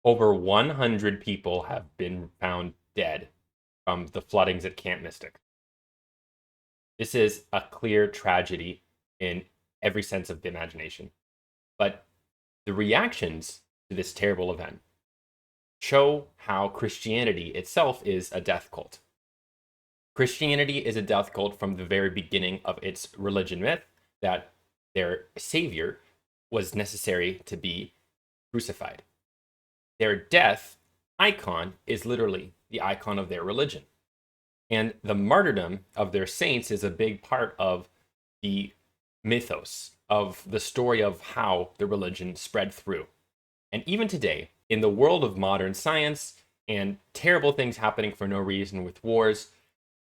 Over 100 people have been found dead from the floodings at Camp Mystic. This is a clear tragedy in every sense of the imagination. But the reactions to this terrible event show how Christianity itself is a death cult. Christianity is a death cult from the very beginning of its religion myth that their savior was necessary to be crucified. Their death icon is literally the icon of their religion. And the martyrdom of their saints is a big part of the mythos of the story of how the religion spread through. And even today, in the world of modern science and terrible things happening for no reason with wars,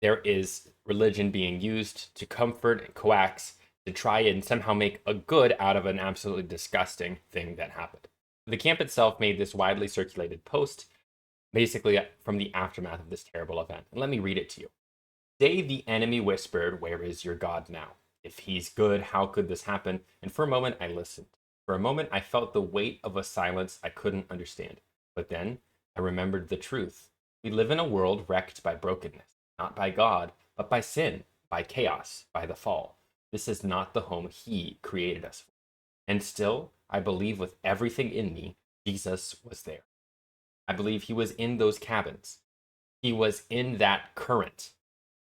there is religion being used to comfort and coax to try and somehow make a good out of an absolutely disgusting thing that happened. The camp itself made this widely circulated post, basically from the aftermath of this terrible event. And let me read it to you. Today the enemy whispered, "Where is your God now? If he's good, how could this happen?" And for a moment I listened. For a moment I felt the weight of a silence I couldn't understand. But then I remembered the truth. We live in a world wrecked by brokenness, not by God, but by sin, by chaos, by the fall. This is not the home he created us for. And still, I believe with everything in me, Jesus was there. I believe he was in those cabins. He was in that current.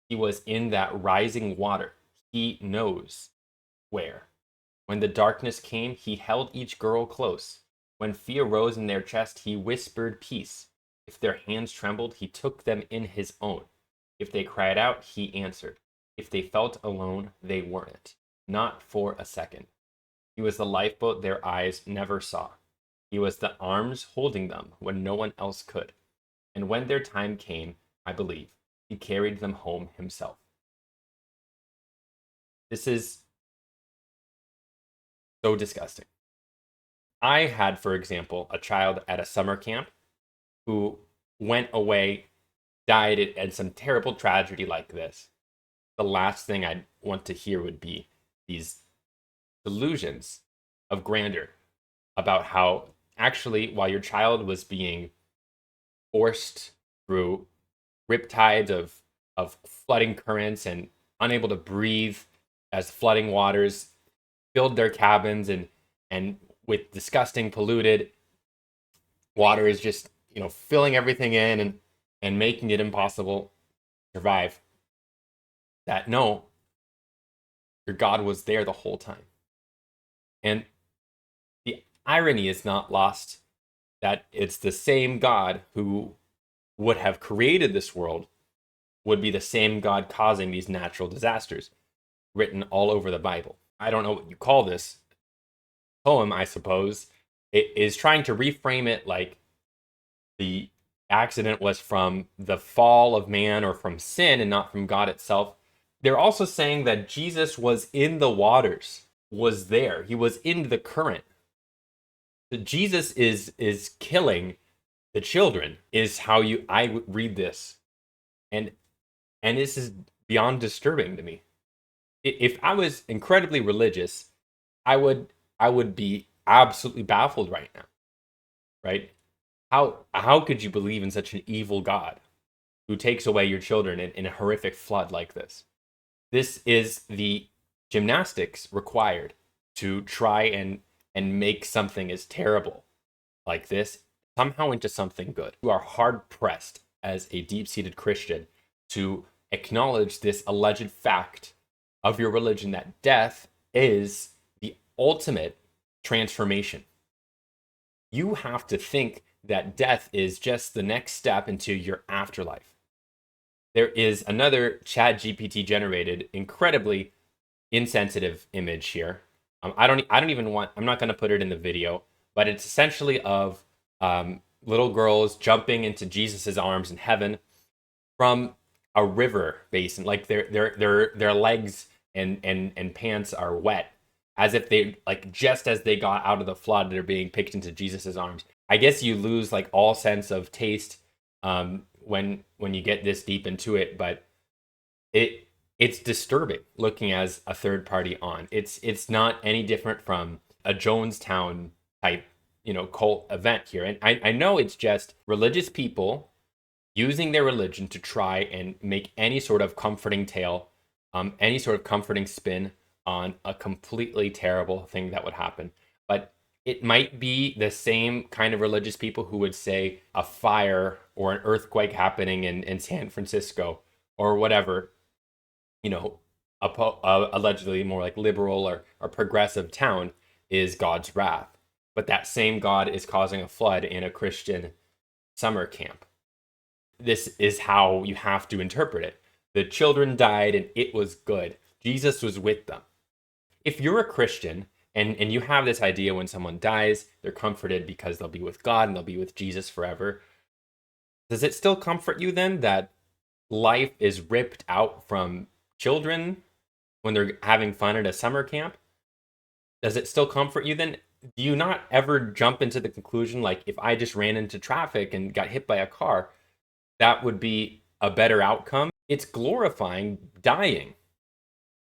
He was in that rising water. He knows where. When the darkness came, he held each girl close. When fear rose in their chest, he whispered peace. If their hands trembled, he took them in his own. If they cried out, he answered. If they felt alone, they weren't. Not for a second. He was the lifeboat their eyes never saw. He was the arms holding them when no one else could. And when their time came, I believe, he carried them home himself. This is so disgusting. I had, for example, a child at a summer camp who went away, died at some terrible tragedy like this. The last thing I'd want to hear would be these delusions of grandeur about how actually, while your child was being forced through riptides of flooding currents and unable to breathe as flooding waters filled their cabins and with disgusting polluted water is just filling everything in and making it impossible to survive, that no, your God was there the whole time. And the irony is not lost that it's the same God who would have created this world would be the same God causing these natural disasters written all over the Bible. I don't know what you call this poem, I suppose. It is trying to reframe it like the accident was from the fall of man or from sin and not from God itself. They're also saying that Jesus was in the waters, was there. He was in the current. Jesus is killing the children, is how I read this. And this is beyond disturbing to me. If I was incredibly religious, I would be absolutely baffled right now. Right? How could you believe in such an evil God who takes away your children in a horrific flood like this? This is the gymnastics required to try and make something as terrible like this somehow into something good. You are hard pressed as a deep-seated Christian to acknowledge this alleged fact of your religion that death is the ultimate transformation. You have to think that death is just the next step into your afterlife. There is another ChatGPT generated, incredibly insensitive image here. I don't even want. I'm not going to put it in the video, but it's essentially of little girls jumping into Jesus's arms in heaven from a river basin, like their legs and pants are wet, as if they just as they got out of the flood, they're being picked into Jesus's arms. I guess you lose all sense of taste when you get this deep into it, but it's disturbing looking as a third party on. It's not any different from a Jonestown type cult event here. And I know it's just religious people using their religion to try and make any sort of comforting tale, any sort of comforting spin on a completely terrible thing that would happen. But it might be the same kind of religious people who would say a fire or an earthquake happening in San Francisco or whatever, allegedly more like liberal or progressive town is God's wrath. But that same God is causing a flood in a Christian summer camp. This is how you have to interpret it. The children died and it was good. Jesus was with them. If you're a Christian and you have this idea when someone dies, they're comforted because they'll be with God and they'll be with Jesus forever, does it still comfort you then that life is ripped out from children when they're having fun at a summer camp? Does it still comfort you then? Do you not ever jump into the conclusion, like, if I just ran into traffic and got hit by a car, that would be a better outcome? It's glorifying dying.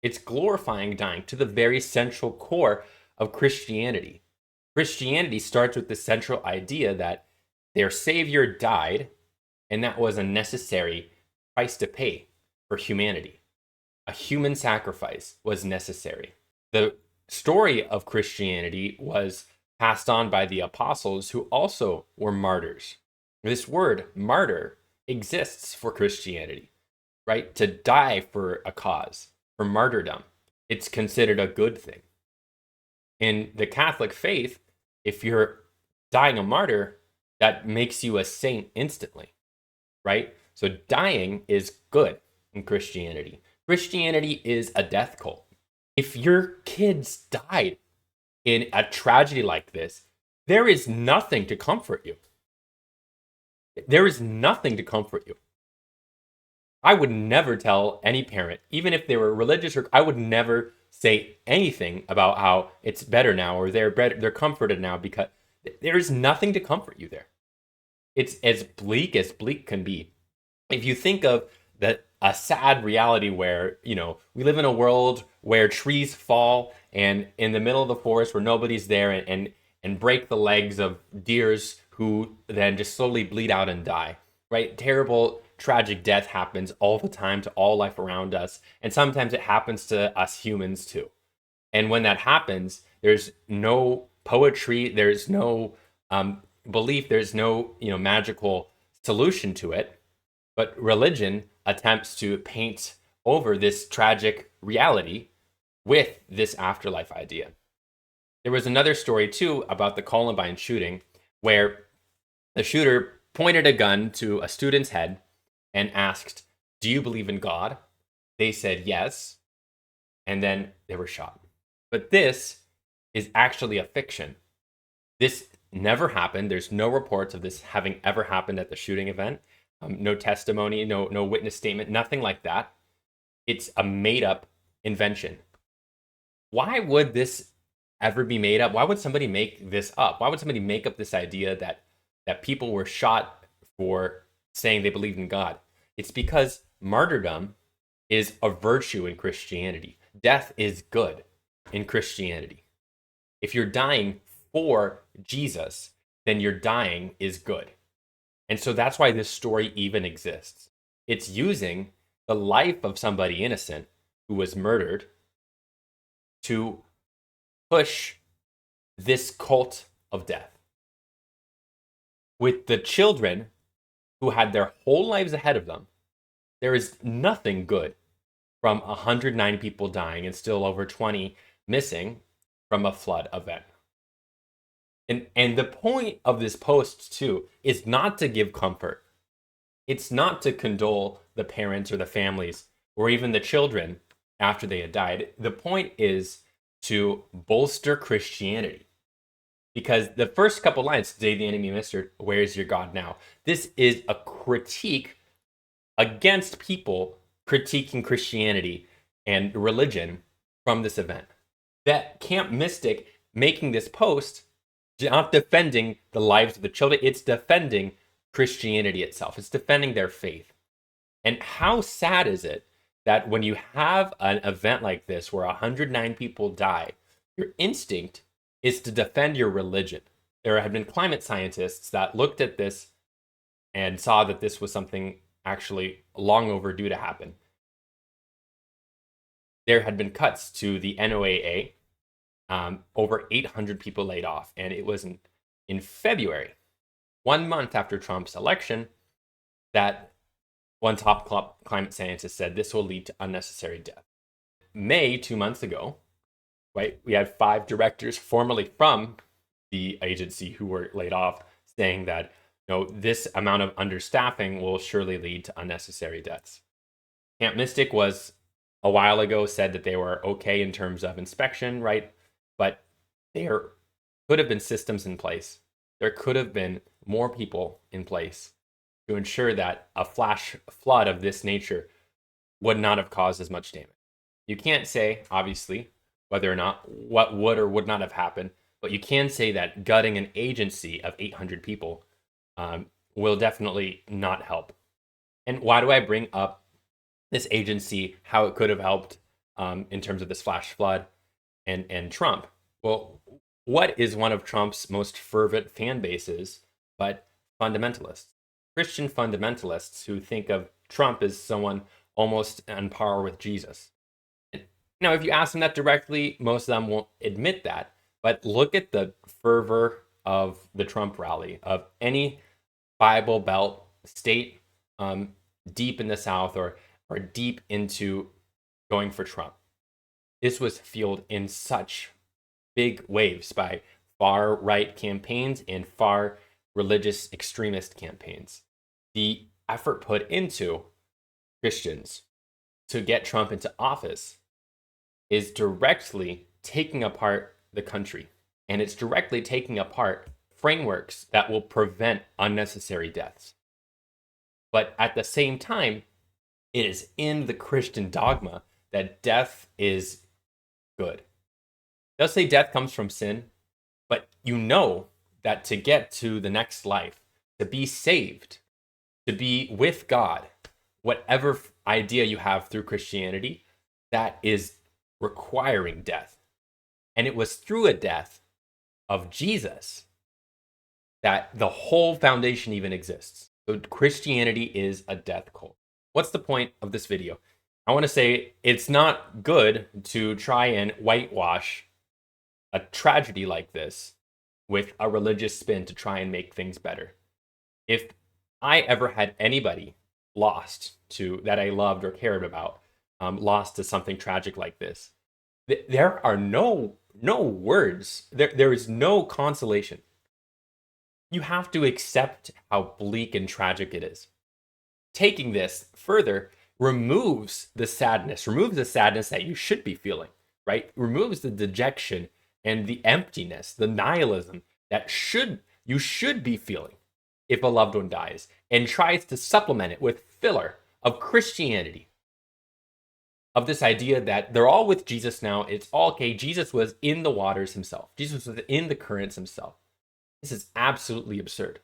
It's glorifying dying to the very central core of Christianity. Christianity starts with the central idea that their Savior died, and that was a necessary price to pay for humanity. A human sacrifice was necessary. The story of Christianity was passed on by the apostles, who also were martyrs. This word, martyr, exists for Christianity, right? To die for a cause, for martyrdom. It's considered a good thing. In the Catholic faith, if you're dying a martyr, that makes you a saint instantly, right? So dying is good in Christianity. Christianity is a death cult. If your kids died in a tragedy like this, there is nothing to comfort you. There is nothing to comfort you. I would never tell any parent, even if they were religious, or I would never say anything about how it's better now or they're comforted now, because there is nothing to comfort you there. It's as bleak can be. If you think of a sad reality where, we live in a world where trees fall and in the middle of the forest where nobody's there and break the legs of deers who then just slowly bleed out and die, right? Terrible, tragic death happens all the time to all life around us. And sometimes it happens to us humans too. And when that happens, there's no poetry, there's no belief, there's no, magical solution to it. But religion attempts to paint over this tragic reality with this afterlife idea. There was another story too about the Columbine shooting, where the shooter pointed a gun to a student's head and asked, "Do you believe in God?" They said yes, and then they were shot. But this is actually a fiction. This never happened. There's no reports of this having ever happened at the shooting event. No testimony, no witness statement, nothing like that. It's a made-up invention. Why would this ever be made up? Why would somebody make this up? Why would somebody make up this idea that people were shot for saying they believed in God? It's because martyrdom is a virtue in Christianity. Death is good in Christianity. If you're dying for Jesus, then your dying is good. And so that's why this story even exists. It's using the life of somebody innocent who was murdered to push this cult of death. With the children who had their whole lives ahead of them, there is nothing good from 109 people dying and still over 20 missing from a flood event. And the point of this post, too, is not to give comfort. It's not to condole the parents or the families or even the children after they had died. The point is to bolster Christianity. Because the first couple lines, "Today the enemy ministered, where is your God now?" This is a critique against people critiquing Christianity and religion from this event. That camp mystic making this post, not defending the lives of the children, it's defending Christianity itself. It's defending their faith. And how sad is it that when you have an event like this where 109 people die, your instinct is to defend your religion. there had been climate scientists that looked at this and saw that this was something actually long overdue to happen. There had been cuts to the NOAA, over 800 people laid off, and it was in February, 1 month after Trump's election, that one top climate scientist said this will lead to unnecessary death. May, 2 months ago, right, we had 5 directors formerly from the agency who were laid off saying that, this amount of understaffing will surely lead to unnecessary deaths. Camp Mystic was a while ago said that they were okay in terms of inspection, right? But there could have been systems in place. There could have been more people in place to ensure that a flash flood of this nature would not have caused as much damage. You can't say, obviously, whether or not what would or would not have happened, but you can say that gutting an agency of 800 people will definitely not help. And why do I bring up this agency, how it could have helped in terms of this flash flood and Trump? Well, what is one of Trump's most fervent fan bases but fundamentalists? Christian fundamentalists who think of Trump as someone almost on par with Jesus. Now, if you ask them that directly, most of them won't admit that. But look at the fervor of the Trump rally, of any Bible Belt state deep in the South or deep into going for Trump. This was fueled in such big waves by far right campaigns and far religious extremist campaigns. The effort put into Christians to get Trump into office is directly taking apart the country, and it's directly taking apart frameworks that will prevent unnecessary deaths. But at the same time, it is in the Christian dogma that death is good. They'll say death comes from sin, but you know that to get to the next life, to be saved, to be with God, whatever idea you have through Christianity, that is requiring death. And it was through a death of Jesus that the whole foundation even exists. So Christianity is a death cult. What's the point of this video? I want to say it's not good to try and whitewash a tragedy like this with a religious spin to try and make things better. If I ever had anybody lost to that I loved or cared about, lost to something tragic like this, there are no words. There is no consolation. You have to accept how bleak and tragic it is. Taking this further removes the sadness that you should be feeling, right? Removes the dejection and the emptiness, the nihilism that you should be feeling if a loved one dies, and tries to supplement it with filler of Christianity, of this idea that they're all with Jesus now. It's all okay. Jesus was in the waters himself. Jesus was in the currents himself. This is absolutely absurd.